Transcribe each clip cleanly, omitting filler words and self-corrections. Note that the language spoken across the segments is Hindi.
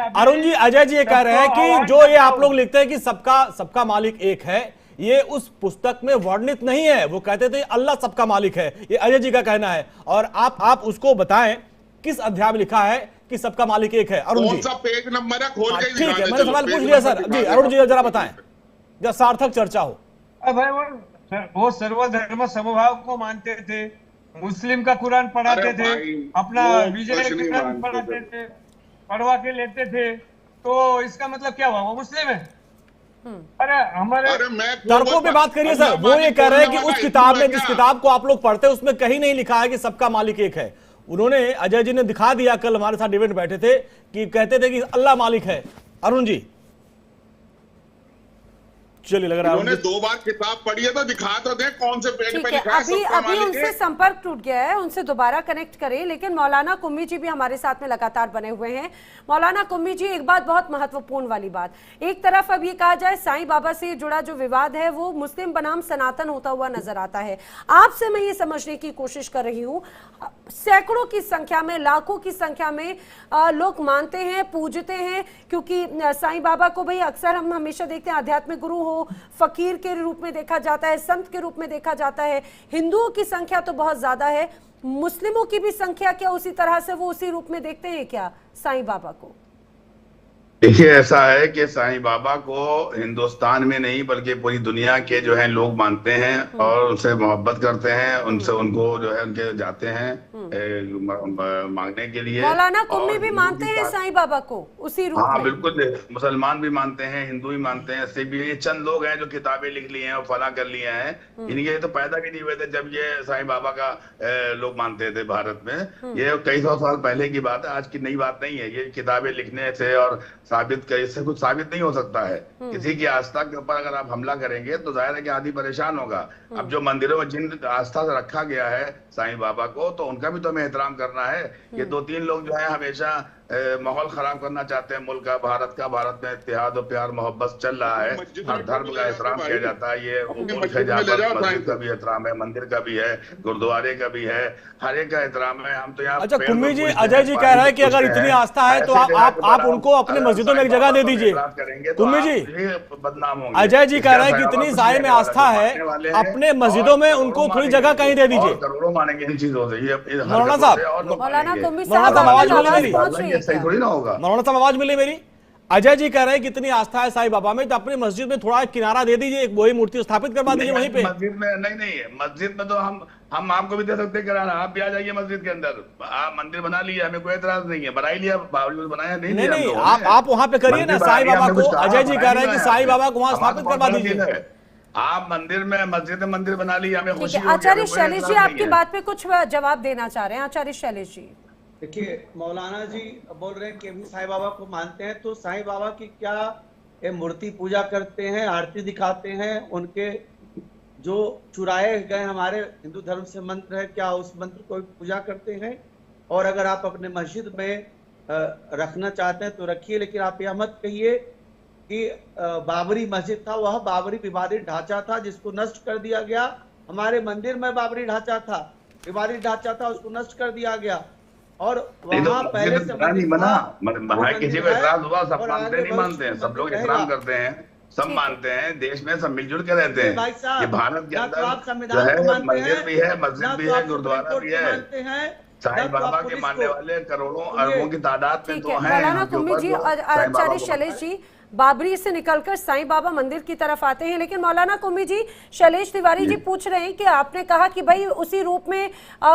अरुण जी, अजय जी ये कह रहे हैं कि जो ये आप लोग लिखते हैं कि सबका मालिक एक है, ये उस पुस्तक में वर्णित नहीं है। वो कहते थे अल्लाह सबका मालिक है, ये अजय जी का कहना है। और आप उसको बताएं किस अध्याय में लिखा है कि सबका मालिक एक है। अरुण जी, कौन सा पेज नंबर है, खोल के ठीक है, मैंने सवाल पूछ लिया सर। जी अरुण जी जरा बताएं, जब सार्थक चर्चा हो। भाई वो सर्वधर्म समभाव को मानते थे, मुस्लिम का कुरान पढ़ाते थे, अपना विजय कुरान पढ़ाते थे, पढ़वा के लेते थे, तो इसका मतलब क्या हुआ, वो मुस्लिम है? अरे हमारे तर्कों पे बात करिए सर। वो ये कह रहे हैं कि उस किताब में, जिस किताब को आप लोग पढ़ते हैं, उसमें कहीं नहीं लिखा है कि सबका मालिक एक है। उन्होंने, अजय जी ने दिखा दिया, कल हमारे साथ डिबेट बैठे थे, कि कहते थे कि अल्लाह मालिक है। अरुण जी चलिए, लग रहा है उन्होंने 2 बार किताब पढ़ी है तो दिखा तो दे कौन से पेज पे लिखा है। अभी उनसे संपर्क टूट गया है, उनसे दोबारा कनेक्ट करें। लेकिन मौलाना कुम्मी जी भी हमारे साथ में लगातार बने हुए हैं। मौलाना कुम्मी जी, एक बात बहुत महत्वपूर्ण वाली बात, एक तरफ अब ये कहा जाए साईं बाबा से जुड़ा जो विवाद है वो मुस्लिम बनाम सनातन होता हुआ नजर आता है। आपसे मैं ये समझने की कोशिश कर रही हूँ, सैकड़ों की संख्या में, लाखों की संख्या में लोग मानते हैं, पूजते हैं, क्योंकि साईं बाबा को भाई अक्सर हम हमेशा देखते हैं आध्यात्मिक गुरु हो, फकीर के रूप में देखा जाता है, संत के रूप में देखा जाता है। हिंदुओं की संख्या तो बहुत ज्यादा है, मुस्लिमों की भी संख्या क्या उसी तरह से वो उसी रूप में देखते हैं क्या साईं बाबा को? देखिए, ऐसा है कि साईं बाबा को हिंदुस्तान में नहीं बल्कि पूरी दुनिया के जो है लोग मानते हैं और उनसे मोहब्बत करते हैं, उनसे उनको जो है उनके जाते हैं मांगने के लिए। मौलाना कुम्मी भी मानते हैं साईं बाबा को उसी रूप में? हाँ बिल्कुल, मुसलमान भी मानते हैं, हिंदू भी मानते हैं, सिख भी। ये चंद लोग हैं जो किताबें लिख ली हैं और फला कर लिए हैं। इनके तो पैदा भी नहीं हुए थे जब ये साईं बाबा का लोग मानते थे भारत में। ये कई सौ साल पहले की बात है, आज की नई बात नहीं है। ये किताबें लिखने से और साबित, इससे कुछ साबित नहीं हो सकता है। किसी की आस्था के ऊपर अगर आप हमला करेंगे तो जाहिर है कि आदमी परेशान होगा। अब जो मंदिरों में जिन आस्था से रखा गया है साईं बाबा को, तो उनका भी तो हमें एहतराम करना है। ये 2-3 लोग जो है हमेशा माहौल खराब करना चाहते हैं मुल्क का, भारत का। भारत में इत्तेहाद और प्यार मोहब्बत चल रहा है, हर धर्म का एहतराम किया जाता है। ये मुल्क है जहाँ पर मस्जिद का भी एहतराम है, मंदिर का भी है, गुरुद्वारे का भी है, हर एक का एहतराम है। हम तो यहाँ। अच्छा कुम्मी जी, अजय जी कह रहा है कि अगर इतनी आस्था है तो आप उनको अपने मस्जिदों में एक जगह दे दीजिए। कुम्मी जी, बदनाम होंगे। अजय जी कह रहे हैं कि इतनी साये में आस्था है, अपने मस्जिदों में उनको थोड़ी जगह कहीं दे दीजिए। करोड़ों मानेंगे इन चीजों से। मौलाना साहब, मौलाना कुम्मी साहब आवाज ये सही थोड़ी ना होगा। मौलाना साहब आवाज मिली मेरी? अजय जी कह रहे हैं कि इतनी आस्था है साईं बाबा में तो अपनी मस्जिद में थोड़ा किनारा दे दीजिए, एक वही मूर्ति स्थापित करवा दीजिए वहीं पे। मस्जिद में नहीं, मस्जिद में तो हम आपको भी दे सकते हैं किराना। आप भी आ जाइए मस्जिद के अंदर, आप मंदिर बना लिया, हमें कोई एतराज नहीं है। बना ही लिया, बावजूद बनाया नहीं, आप वहां पे करिए ना साईं बाबा को। अजय जी कह रहे हैं कि साईं बाबा को वहां स्थापित करवा दीजिए। आप मंदिर में, मस्जिद में मंदिर बना लिया, हमें खुशी। आचार्य शैलेश जी आपकी बात पे कुछ जवाब देना चाह रहे हैं। आचार्य शैलेश जी, देखिए, मौलाना जी बोल रहे हैं कि अभी साईं बाबा को मानते हैं, तो साईं बाबा की क्या मूर्ति पूजा करते हैं, आरती दिखाते हैं, उनके जो चुराए गए हमारे हिंदू धर्म से मंत्र है, क्या उस मंत्र को पूजा करते हैं? और अगर आप अपने मस्जिद में रखना चाहते हैं तो रखिए, लेकिन आप यह मत कहिए कि बाबरी मस्जिद था, वह बाबरी विवादित ढांचा था जिसको नष्ट कर दिया गया। हमारे मंदिर में बाबरी ढांचा था, विवादित ढांचा था, उसको नष्ट कर दिया गया। और वहां पहले से नहीं बना, किसी को एतराज हुआ? सब मानते नहीं मानते हैं, सब लोग एहतराम करते हैं, सब मानते हैं। देश में सब मिलजुल के रहते हैं। ये भारत के अंदर जो है मंदिर भी है, मस्जिद भी है, गुरुद्वारा भी है। साईं बाबा के मानने वाले करोड़ों अरबों की तादाद में तो हैं। मौलाना कुम्मी जी और आचार्य शैलेश जी बाबरी से निकलकर साईं बाबा मंदिर की तरफ आते हैं, लेकिन मौलाना कुम्मी जी, शैलेश तिवारी जी पूछ रहे हैं कि आपने कहा कि भाई उसी रूप में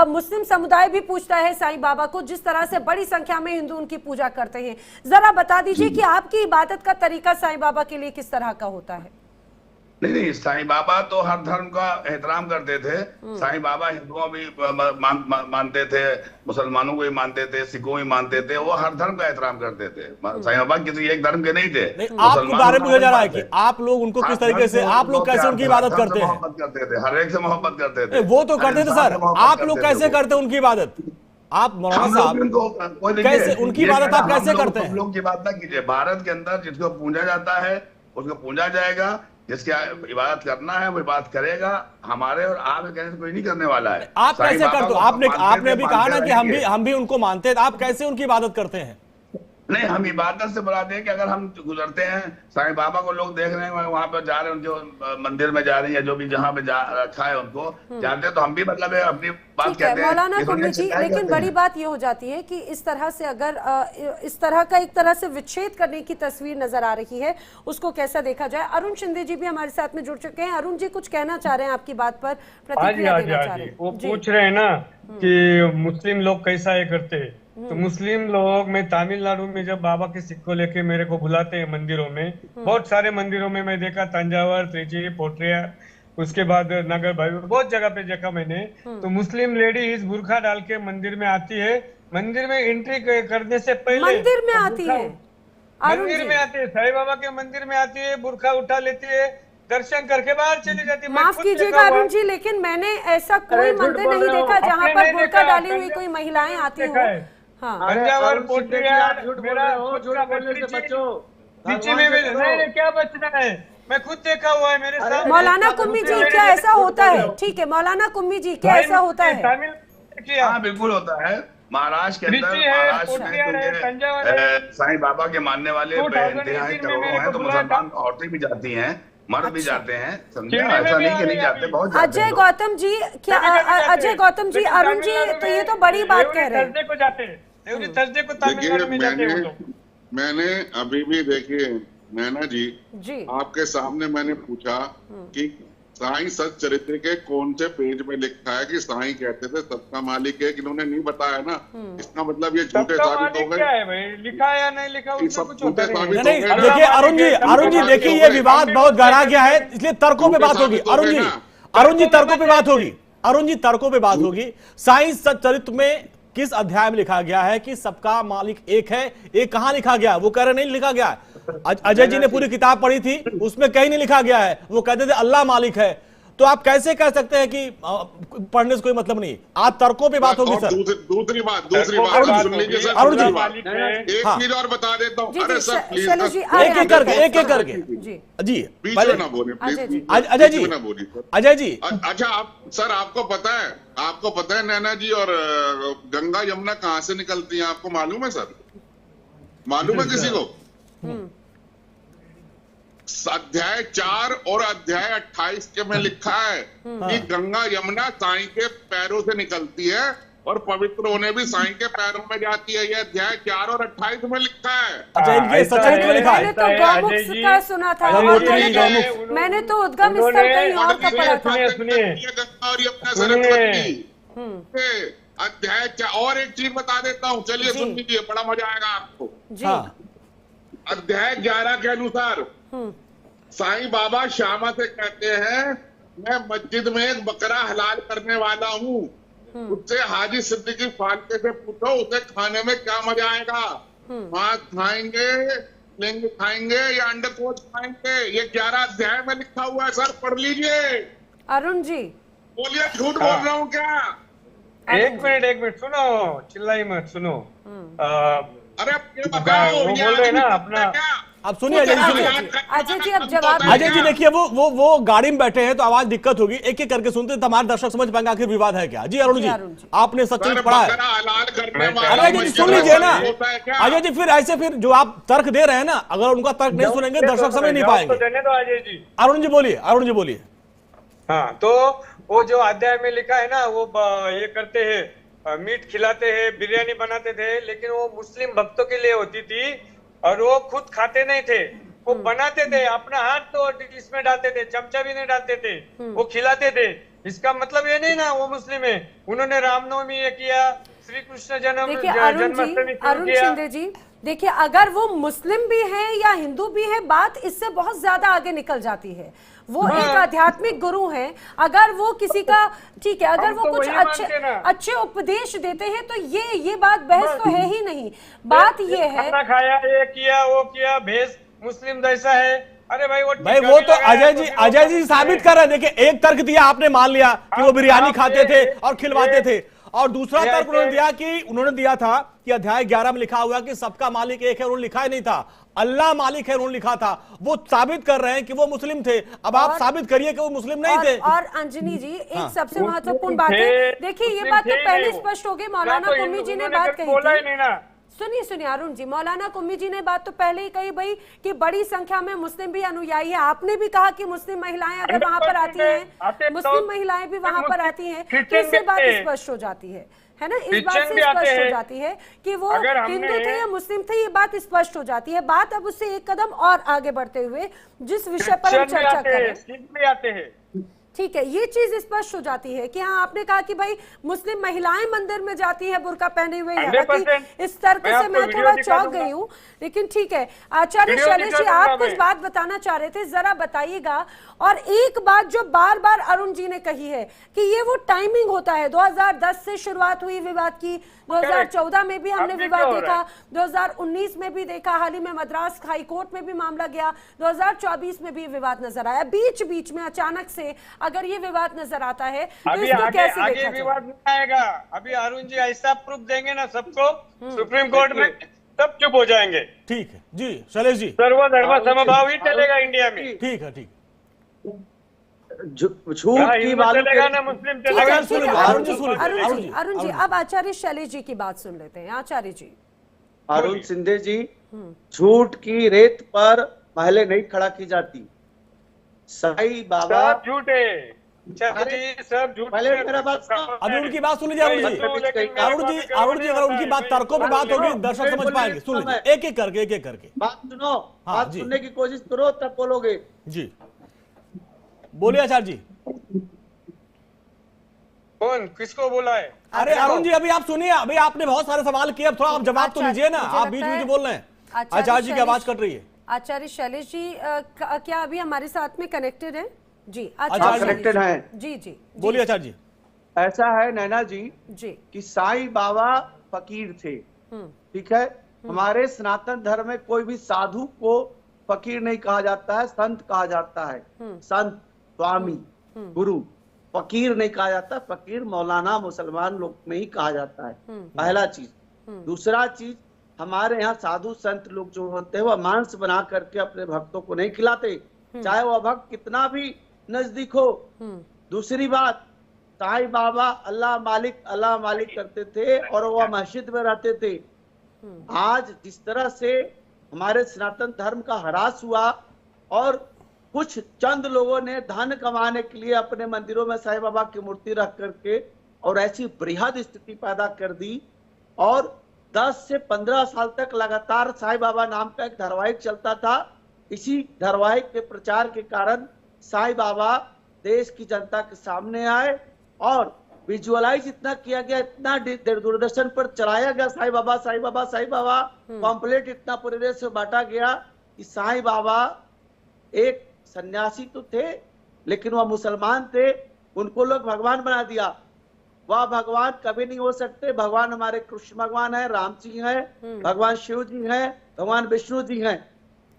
मुस्लिम समुदाय भी पूछता है साईं बाबा को, जिस तरह से बड़ी संख्या में हिंदू उनकी पूजा करते हैं। जरा बता दीजिए कि आपकी इबादत का तरीका साईं बाबा के लिए किस तरह का होता है? नहीं, साईं बाबा तो हर धर्म का एहतराम करते थे। साईं बाबा हिंदुओं भी मानते थे, मुसलमानों को भी मानते थे, सिखों भी मानते थे। वो हर धर्म का एहतराम करते थे। साईं बाबा किसी एक धर्म के नहीं थे। आपके बारे में पूछा जा रहा है कि आप लोग उनको किस तरीके से, आप लोग कैसे उनकी इबादत करते हैं? मोहब्बत करते थे, हर एक से मोहब्बत करते थे। वो तो करते थे सर, आप लोग कैसे करते हैं उनकी इबादत? आप मौलाना साहब कैसे उनकी इबादत आप कैसे करते हैं? हम लोग की बात ना कीजिए। भारत के अंदर जिसको पूजा जाता है उसको पूजा जाएगा, जिसकी इबादत करना है वो इबादत करेगा। हमारे और आपके कहने से कोई नहीं करने वाला है। आप कैसे करते हो? आपने अभी कहा ना कि हम भी उनको मानते हैं, आप कैसे उनकी इबादत करते हैं? नहीं, हम इबादत से बुलाते हैं कि अगर हम गुजरते हैं साईं बाबा को लोग देख रहे हैं वहां पर जा रहे हैं, जो मंदिर में जा रहे हैं या जो भी जहां पे जा रखा है उनको जाते हैं, तो हम भी मतलब है अपनी बात ठीक है कहते हैं। मौलाना ये कुम्मी दुनिया जी, से क्या लेकिन कहते बड़ी हैं? बात ये हो जाती है कि इस तरह से अगर इस तरह का एक तरह से विच्छेद करने की तस्वीर नजर आ रही है, उसको कैसा देखा जाए। अरुण शिंदे जी भी हमारे साथ में जुड़ चुके हैं। अरुण जी कुछ कहना चाह रहे हैं, आपकी बात पर प्रतिक्रिया देना चाह रहे हैं। वो जी। पूछ रहे हैं ना कि मुस्लिम लोग कैसा ये करते हैं, तो मुस्लिम लोग, मैं तमिलनाडु में जब बाबा के सिक्को लेके मेरे को बुलाते हैं मंदिरों में, बहुत सारे मंदिरों में मैं देखा, तंजावर, त्रिची, पोट्रिया, उसके बाद नगर भाई, बहुत जगह पे देखा मैंने, तो मुस्लिम लेडीज बुरखा डाल के मंदिर में आती है, मंदिर में एंट्री करने से पहले मंदिर में आती है, मंदिर में आती है, साईं बाबा के मंदिर में आती है, बुरखा उठा लेती है, दर्शन करके बाहर चली जाती है। मैं माफ खुद कीजिएगा देखा हुआ। अरुण जी, लेकिन मैंने ऐसा कोई अरे, झूठ मंदिर बोल नहीं रहे हो। देखा जहां आपने पर नहीं बुर्का देखा, डाली हुई कोई महिलाएं आती देखा हो। है। हाँ, तंजावर, अरुण शिंदे जी, पोट्रिया, आप झूठ बोल मेरा रहे हो, खुद झूठ का बोलने से भतीजी- बचो। नीचे भगवान में से नहीं, डरो। नहीं, क्या बचना है, मैं खुद देखा हुआ है मेरे साथ। मौलाना कुम्मी जी क्या ऐसा होता है? ठीक है मौलाना कुम्मी जी, क्या ऐसा होता है? तमिल किया। हाँ बिल्कुल होता है। महाराष्ट्र के अंदर, त्रिची है, महाराष्ट्र पोट्रिया है, में तंजावर है। क्योंकि साईं बाबा के मानने वाले 2018 इंतहाई में करोड़ों मेरे हैं, को तो बुलाया मुसलमान था। औरतें भी जाती हैं, मर्द भी अच्छा। जाते हैं, समझे? शिरडी में ऐसा भी नहीं आ कि नहीं रहे जाते, अभी। बहुत जाते अजय हैं लोग। गौतम जी, क्या अजय गौतम जी, अरुण जी, तो ये तो बड़ी बात कह रहे हैं। थर्सडे को जाते हैं, एवरी थर्सडे को तमिलनाडु में जाते हैं वो लोग। मैंने अभी भी देखिए नैना जी, जी आपके सामने मैंने पूछा कि साईं सच्चरित्र के कौन से पेज में लिखा है कि साईं कहते थे सबका मालिक एक, इन्होंने नहीं बताया ना, इसका मतलब ये झूठे सबका साबित हो मालिक गए। क्या है भाई, लिखा है या नहीं लिखा, ये उसमें सब कुछ होता झूठे नहीं साबित है। नहीं, हो गए ना। देखिए अरुण जी देखिए ये विवाद बहुत गहरा गया है, इसलिए तर्कों पे बात होगी। अरुण जी तर्कों पे बात होगी, अरुण जी तर्कों पे बात होगी। साईं सच्चरित्र में किस अध्याय में लिखा गया है कि सबका मालिक एक है? ये कहां लिखा गया? वो कह रहे नहीं लिखा गया है। अजय जी ने पूरी किताब पढ़ी थी, उसमें कहीं नहीं लिखा गया है। वो कहते थे अल्लाह मालिक है। तो आप कैसे कह सकते हैं कि पढ़ने से कोई मतलब नहीं? आज तर्कों पे बात होगी और सर। दूसरी बात सुन लीजिए सर, अरुण जी, दूसरी बात। मालिक है। एक हाँ। चीज और बता देता हूँ। जी, अरे जी, सर प्लीज चलो जी, सर, आगे, एक एक करके आगे, एक एक करके जी जी बीच पहले में ना बोले अजय जी। प्लीज, अजय जी, बीच में ना बोलिए सर। अजय जी, अच्छा आप सर, आपको पता है नैना जी, और गंगा यमुना कहाँ से निकलती हैं, आपको मालूम है सर? मालूम है किसी को? अध्याय 4 और अध्याय 28 के में लिखा है कि गंगा यमुना साईं के पैरों से निकलती है और पवित्र होने भी साईं के पैरों में जाती है। ये अध्याय 4 और 28 में लिखा है। अच्छा इनके सच्चरित्र में लिखा मैंने है। तो गौमुख का सुना था, और मैंने तो उद्गम स्थल कहीं और का पढ़ा था। सुनिए। गंगा और यमुना सरस्वती। अध्याय और एक चीज बता देता हूँ, चलिए जी। सुन लीजिए, बड़ा मजा आएगा आपको। जी हाँ, अध्याय 11 के अनुसार साईं बाबा श्यामा से कहते हैं, मैं मस्जिद में एक बकरा हलाल करने वाला हूँ, उससे हाजी सिद्दीकी फालके से पूछो उसे खाने में क्या मजा आएगा, मांस खाएंगे, लेंगे खाएंगे या अंडकोश खाएंगे। ये 11 अध्याय में लिखा हुआ है सर, पढ़ लीजिए। अरुण जी, बोलिए झूठ बोल रहा हूँ क्या? एक मिनट सुनो, चिल्लाई मत, सुनो। अरे अब ये बताओ, वो ये बोल रहे हैं ना आदमी अपना- क्या? अब सुनिए अजय जी, सुनिए अजय जी, अब जवाब अजय जी देखिए वो गाड़ी में बैठे हैं तो आवाज दिक्कत होगी, एक एक करके सुनते हैं तो हमारे दर्शक समझ पाएंगे आखिर विवाद है क्या। जी अरुण जी, अरुण जी, जी। आपने सच्चरित्र सर, पढ़ा है। बकरा हलाल करने मैं- वाला अजय जी मस्जिद सुन में लीजिए ना, होता है क्या? अजय जी फिर ऐसे फिर जो आप तर्क दे रहे हैं ना, अगर उनका तर्क नहीं सुनेंगे दर्शक समझ नहीं पाएंगे। देने दो अजय जी। अरुण जी बोलिए, अरुण जी बोलिए। हाँ, तो वो जो अध्याय में लिखा है ना, वो ये करते हैं, मीट खिलाते हैं, बिरयानी बनाते थे, लेकिन वो मुस्लिम भक्तों के लिए होती थी और वो खुद खाते नहीं थे, वो बनाते थे, अपना हाथ तो इसमें डालते थे, चमचा भी नहीं डालते थे, वो खिलाते थे। इसका मतलब ये नहीं ना वो मुस्लिम है। उन्होंने रामनवमी ये किया, श्री कृष्ण देखिए अरुण जन्माष्टमी शिंदे जी, देखिए अगर वो मुस्लिम भी है या हिंदू भी है, बात इससे बहुत ज्यादा आगे निकल जाती है। वो एक आध्यात्मिक गुरु हैं, अगर वो किसी का, ठीक है, अगर हम वो तो कुछ वही मानते हैं ना। अच्छे उपदेश देते हैं तो ये बात बहस तो है ही नहीं। बात ये है, खाना खाया, ये किया, वो किया, भेष मुस्लिम जैसा है। अरे भाई वो तो अजय जी साबित कर रहे हैं। देखिए एक तर्क दिया आपने, मान लिया कि वो बिरयानी खाते थे और खिलवाते थे, और दूसरा तर्क उन्होंने दिया था कि अध्याय 11 में लिखा हुआ कि सबका मालिक एक है, उन्होंने लिखा ही नहीं था अल्लाह मालिक है, उन्होंने लिखा था। वो साबित कर रहे हैं कि वो मुस्लिम थे। अब आप साबित करिए कि वो मुस्लिम नहीं थे। और अंजनी जी, एक सबसे महत्वपूर्ण बात है, देखिए ये बात तो पहले स्पष्ट हो गई, मौलाना कुम्मी जी ने बात कही थी। सुनिए सुनिए अरुण जी, मौलाना कुम्मी जी ने बात तो पहले ही कही भाई कि बड़ी संख्या में मुस्लिम भी अनुयायी है। आपने भी कहा कि मुस्लिम महिलाएं अगर वहां पर आती हैं, मुस्लिम महिलाएं भी वहां पर आती हैं, तो इससे बात स्पष्ट हो जाती है ना, इस बात से स्पष्ट हो जाती है कि वो हिंदू थे या मुस्लिम थे, ये बात स्पष्ट हो जाती है। बात अब उससे एक कदम और आगे बढ़ते हुए जिस विषय पर हम चर्चा कर रहे हैं, ठीक है, ये चीज स्पष्ट हो जाती है कि हाँ, आपने कहा कि भाई मुस्लिम महिलाएं मंदिर में जाती है बुर्का पहने हुए, इस तर्क से मैं थोड़ा चौंक गई हूँ, लेकिन ठीक है। आचार्य शैलेश जी, आप कुछ बात बताना चाह रहे थे, जरा बताइएगा। और एक बात जो बार बार अरुण जी ने कही है कि ये वो टाइमिंग होता है, 2010 से शुरुआत हुई विवाद की, 2014 में भी हमने विवाद देखा, 2019 में भी देखा, हाल ही में मद्रास हाई कोर्ट में भी मामला गया, 2024 में भी विवाद नजर आया। बीच बीच में अचानक से अगर ये विवाद नजर आता है तो इसको कैसे देखा जाए? विवाद नहीं आएगा। अभी अरुण जी ऐसा प्रूफ देंगे ना सबको सुप्रीम कोर्ट में, सब चुप हो जाएंगे। ठीक है जी शैलेश जी, सर्वधर्म समभाव ही चलेगा इंडिया में। ठीक है, ठीक। झूठ की बात चलेगा ना मुस्लिम ठीक है, चलेगा। ठीक है, अरुण जी, अरुण जी, अब आचार्य शैलेश जी की बात सुन लेते हैं। आचार्य जी, अरुण सिंधे जी, झूठ की रेत पर महलें नहीं खड़ा की जाती। साईं बाबा सब झूठे, सब झूठ। पहले मेरा बात सुनो। अभी उनकी बात सुन लीजिए अरुण जी, अरुण जी, अगर उनकी बात तर्कों पे बात होगी दर्शक समझ पाएंगे। सुन लीजिए एक एक करके बात सुनो, हाँ, बात जी। सुनने की कोशिश करो तब बोलोगे। जी, बोलिए आचार्य जी। कौन किसको बोला है? अरे अरुण जी, अभी आप सुनिए, अभी आपने बहुत सारे सवाल किए, अब थोड़ा आप जवाब तो लीजिए ना, आप बीच बीच बोल रहे हैं। आचार्य जी की आवाज कट रही है। आचार्य शैलेश जी क्या अभी हमारे साथ में कनेक्टेड है? जी आचार्य कनेक्टेड हैं। जी जी, बोलिए आचार्य जी। ऐसा है नैना जी जी कि साईं बाबा फकीर थे, ठीक है। हमारे सनातन धर्म में कोई भी साधु को फकीर नहीं कहा जाता है, संत कहा जाता है। संत, स्वामी, गुरु, फकीर नहीं कहा जाता। फकीर मौलाना मुसलमान लोग में ही कहा जाता है, पहला चीज। दूसरा चीज, हमारे यहाँ साधु संत लोग जो होते हैं वह मांस बना करके अपने भक्तों को नहीं खिलाते, चाहे वह भक्त कितना भी नजदीक हो। दूसरी बात, साईं बाबा अल्लाह मालिक करते थे और वह मस्जिद में रहते थे। आज जिस तरह से हमारे सनातन धर्म का ह्रास हुआ और कुछ चंद लोगों ने धन कमाने के लिए अपने मंदिरों में साईं बाबा की मूर्ति रख करके और ऐसी बृहद स्थिति पैदा कर दी, और 10 से 15 साल तक लगातार साईं बाबा नाम का एक धारावाहिक चलता था। इसी धारावाहिक के प्रचार के कारण साईं बाबा देश की जनता के सामने आए और विजुअलाइज इतना किया गया, इतना दूरदर्शन पर चलाया गया साईं बाबा साईं बाबा साईं बाबा, पॉम्पलेट इतना पूरे देश में बांटा गया कि साईं बाबा एक सन्यासी तो थे लेकिन वह मुसलमान थे, उनको लोग भगवान बना दिया। वह भगवान कभी नहीं हो सकते। भगवान हमारे कृष्ण भगवान है, राम जी हैं, भगवान शिव जी हैं, भगवान विष्णु जी हैं,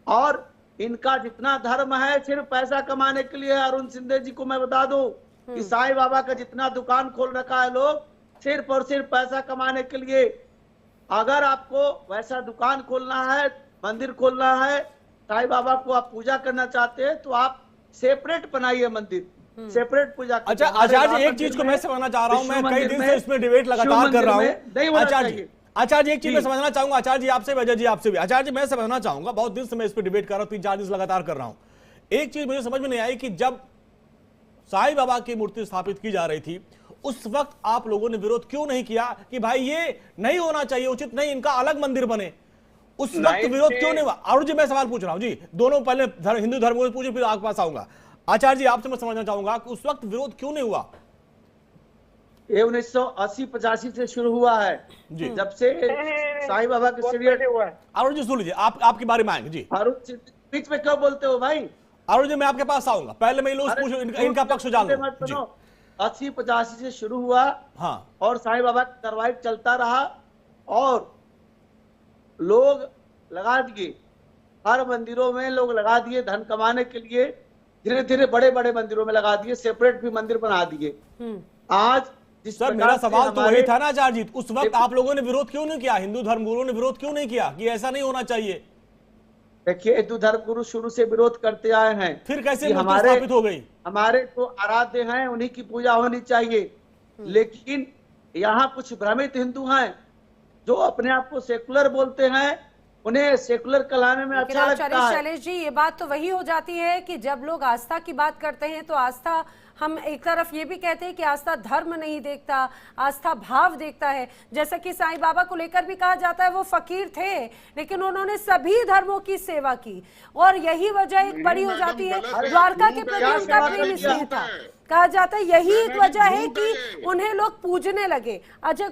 और इनका जितना धर्म है सिर्फ पैसा कमाने के लिए। अरुण सिंधे जी को मैं बता दूं कि साईं बाबा का जितना दुकान खोल रखा है लोग, सिर्फ और सिर्फ पैसा कमाने के लिए। अगर आपको वैसा दुकान खोलना है, मंदिर खोलना है, साईं बाबा को आप पूजा करना चाहते हैं तो आप सेपरेट बनाइए मंदिर, सेपरेट पूजा। अच्छा आचार्य जी, एक चीज को मैं समझना चाह रहा हूं, मैं कई दिन से इसमें डिबेट लगातार कर रहा हूं। आचार्य जी एक चीज मैं समझना चाहूंगा, आचार्य जी आपसे भी, अजय जी आपसे भी। आचार्य जी मैं समझना चाहूंगा, बहुत दिन से मैं इस पर डिबेट कर रहा हूं, 3-4 दिन लगातार कर रहा हूं। एक चीज मुझे समझ में नहीं आई कि जब साईं बाबा की मूर्ति स्थापित की जा रही थी उस वक्त आप लोगों ने विरोध क्यों नहीं किया कि भाई ये नहीं होना चाहिए, उचित नहीं, इनका अलग मंदिर बने? उस वक्त विरोध क्यों नहीं हुआ? अरुण जी मैं सवाल पूछ रहा हूं जी, दोनों पहले हिंदू धर्म को पूछे फिर आपके पास आऊंगा। आचार्य जी आपसे मैं समझना चाहूंगा कि उस वक्त विरोध क्यों नहीं हुआ? ये 1980-85 से शुरू हुआ है जी, जब से साईं बाबा के सीरियल हुआ है। अरुण जी सुन लीजिए, आपकी बारी में आएंगे जी। अरुण बीच में क्यों बोलते हो भाई? अरुण जी मैं आपके पास आऊंगा, पहले मैं इनका पक्ष जान लूं। 80-85 से शुरू हुआ, हाँ, और साईं बाबा का धारावाहिक चलता रहा और लोग लगा दिए, हर मंदिरों में लोग लगा दिए धन कमाने के लिए। धीरे धीरे बड़े बड़े मंदिरों में लगा दिए, सेपरेट भी मंदिर बना दिए। आज सर मेरा सवाल तो वही था ना आचार्य जी, उस वक्त आप लोगों ने विरोध क्यों नहीं किया? हिंदू धर्मगुरुओं ने विरोध क्यों नहीं किया कि ऐसा नहीं होना चाहिए? देखिए, हिंदू धर्मगुरु शुरू से विरोध करते आए हैं। फिर कैसे मूर्ति स्थापित हो गई? हमारे जो आराध्य हैं उन्हीं की पूजा होनी चाहिए, लेकिन यहाँ कुछ भ्रमित हिंदू हैं जो अपने आप को सेकुलर बोलते हैं उन्हें सेकुलर कहलाने में लेकिन अच्छा आचार्य लगता है। शैलेश जी, ये बात तो वही हो जाती है कि जब लोग आस्था की बात करते हैं तो आस्था, हम एक तरफ ये भी कहते हैं कि आस्था धर्म नहीं देखता, आस्था भाव देखता है। जैसा कि साईं बाबा को लेकर भी कहा जाता है वो फकीर थे लेकिन उन्होंने सभी धर्मों की सेवा की, और यही वजह एक बड़ी हो जाती है। द्वारका के प्रति उनका प्रेम इसलिए था, कहा जाता है यही एक वजह है कि उन्हें लोग पूजने लगे। अजय